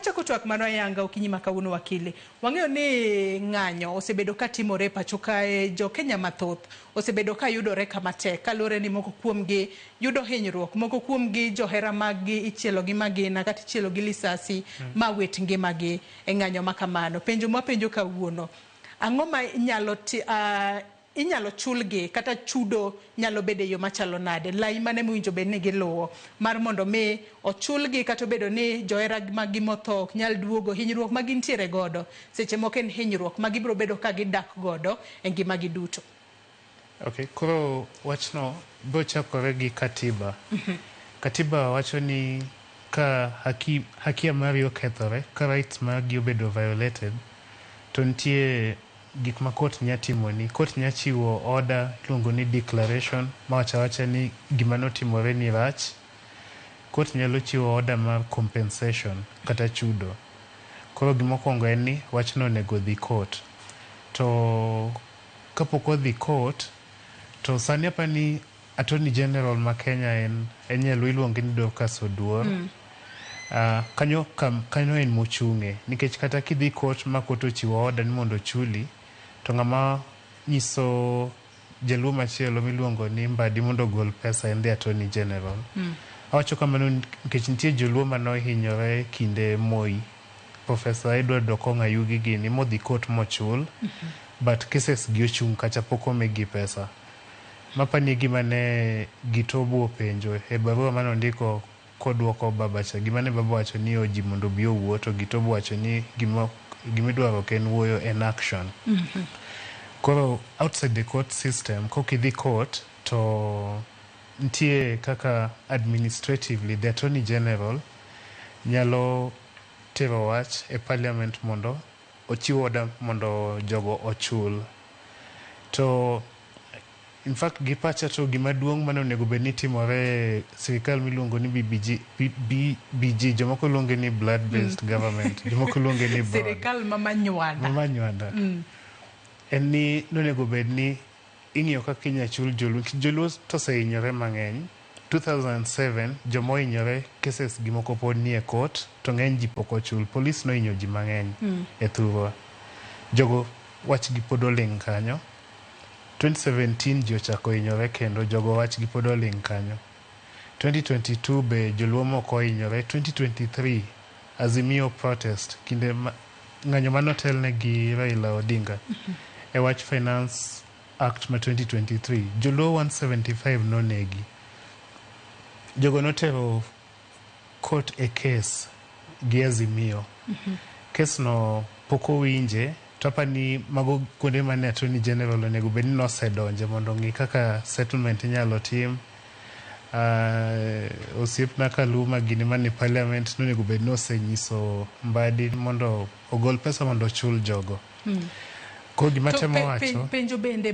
Chako twak mano yanga okinyi makawuono wakili. Wang'eyo ni ng'anyo osebedo ka timore pacho kae, jo Kenya mathoth osebedo ka yudore kama tek kalore ni moko kuomgi yudo hinyruok, moko kuomgi johera maggi ichielo gi magina kata ichielo gi lisasi ma wit ngimagi e ng'anyo makamano. Penjo mapenjo kawuono, ang'o ma inyalo chulgi kata chudo nyalo bede yo machalo nade, lai mane mowinjo bed ni giluwo mar mondo mi ochulgi kata bedo ni johera magi motho ok nyal duogo, hinyruok ma gintiere godo seche moko en hinyruok ma gibiro bedo ka gidak godo e ngimagi duto. Okay, koro wachno bo chakore gi katiba. Katiba wacho ni ka haki mari okethore, ka rights magi obedo violated, to nitie gik ma court nya timoni. Court nya chiwo order luongo ni declaration ma wacha ni gima notimore ni rach. Court nyalo chiwo order mar compensation kata chudo. Koro gimokwongo en ni wachno onego dhi court. To kapok odhi court, to sani apani Attorney General ma Kenya en nyalo iluonge ni Dorcas Oduor. Kanyo en mochung'e, nikech kata kidhi court ma court ochiwo order ni mondo chuli, to ng'ama nyiso jaluo machielo miluongo ni Mbadi mondo gol pesa en the Attorney General. Awacho kamano nikech nitie joluo manohinyore kinde Moi, Professor Edward Okong' Ayugi gini modhi court mochul, but cases gi ochung' kacha pok omigi pesa. Mapani gima ne Gitobu openjo e barua manondiko kodwoko babacha, gima ne baba wacho ni oji mondo bi owuo, to Gitobu wacho ni gimidwaro ken wuoyo en action. Koro outside the court system, kokidhi court, to ntie kaka administratively the Attorney General nyalo tero wach e parliament mondo ochiw order mondo jogo ochul. To in fact gipacha to gima duong' mano onego bed ni timore sirikal miluongo ni BBG, jomoko luonge ni blood based government, jomoko luonge ni sirikal mamanywanda. En ni nonego bed ni ing'iyo kaka inya chul joluo to osehinyore mang'eny. 2007 jomo hinyore, cases gimoko pod ni e court, to ng'eny ji pok ochul. Police nohinyo ji mang'eny e thurwa. Jogo wachgi pod oling' kanyo. 2017 ji ochako hinyore kendo, jogo wachgi pod oling' kanyo. 2022 be joluo moko hinyore. 2023 Azimio protest, kinde ng'anyo manotelne gi Raila Odinga e wach Finance Act ma 2023, joluo 175 nonegi. Jogo notero court e case gi Azimio. Case no pok owinje, to apani mago kuonde mane Attorney General onego bed ni nosedonje mondo ng'i kaka settlement inyalo tim. Osiepna Kaluma gini mane parliament nonego bed ni osenyiso Mbadi mondo ogol pesa mondo ochul jogo. Koro gima temo wacho penjo bende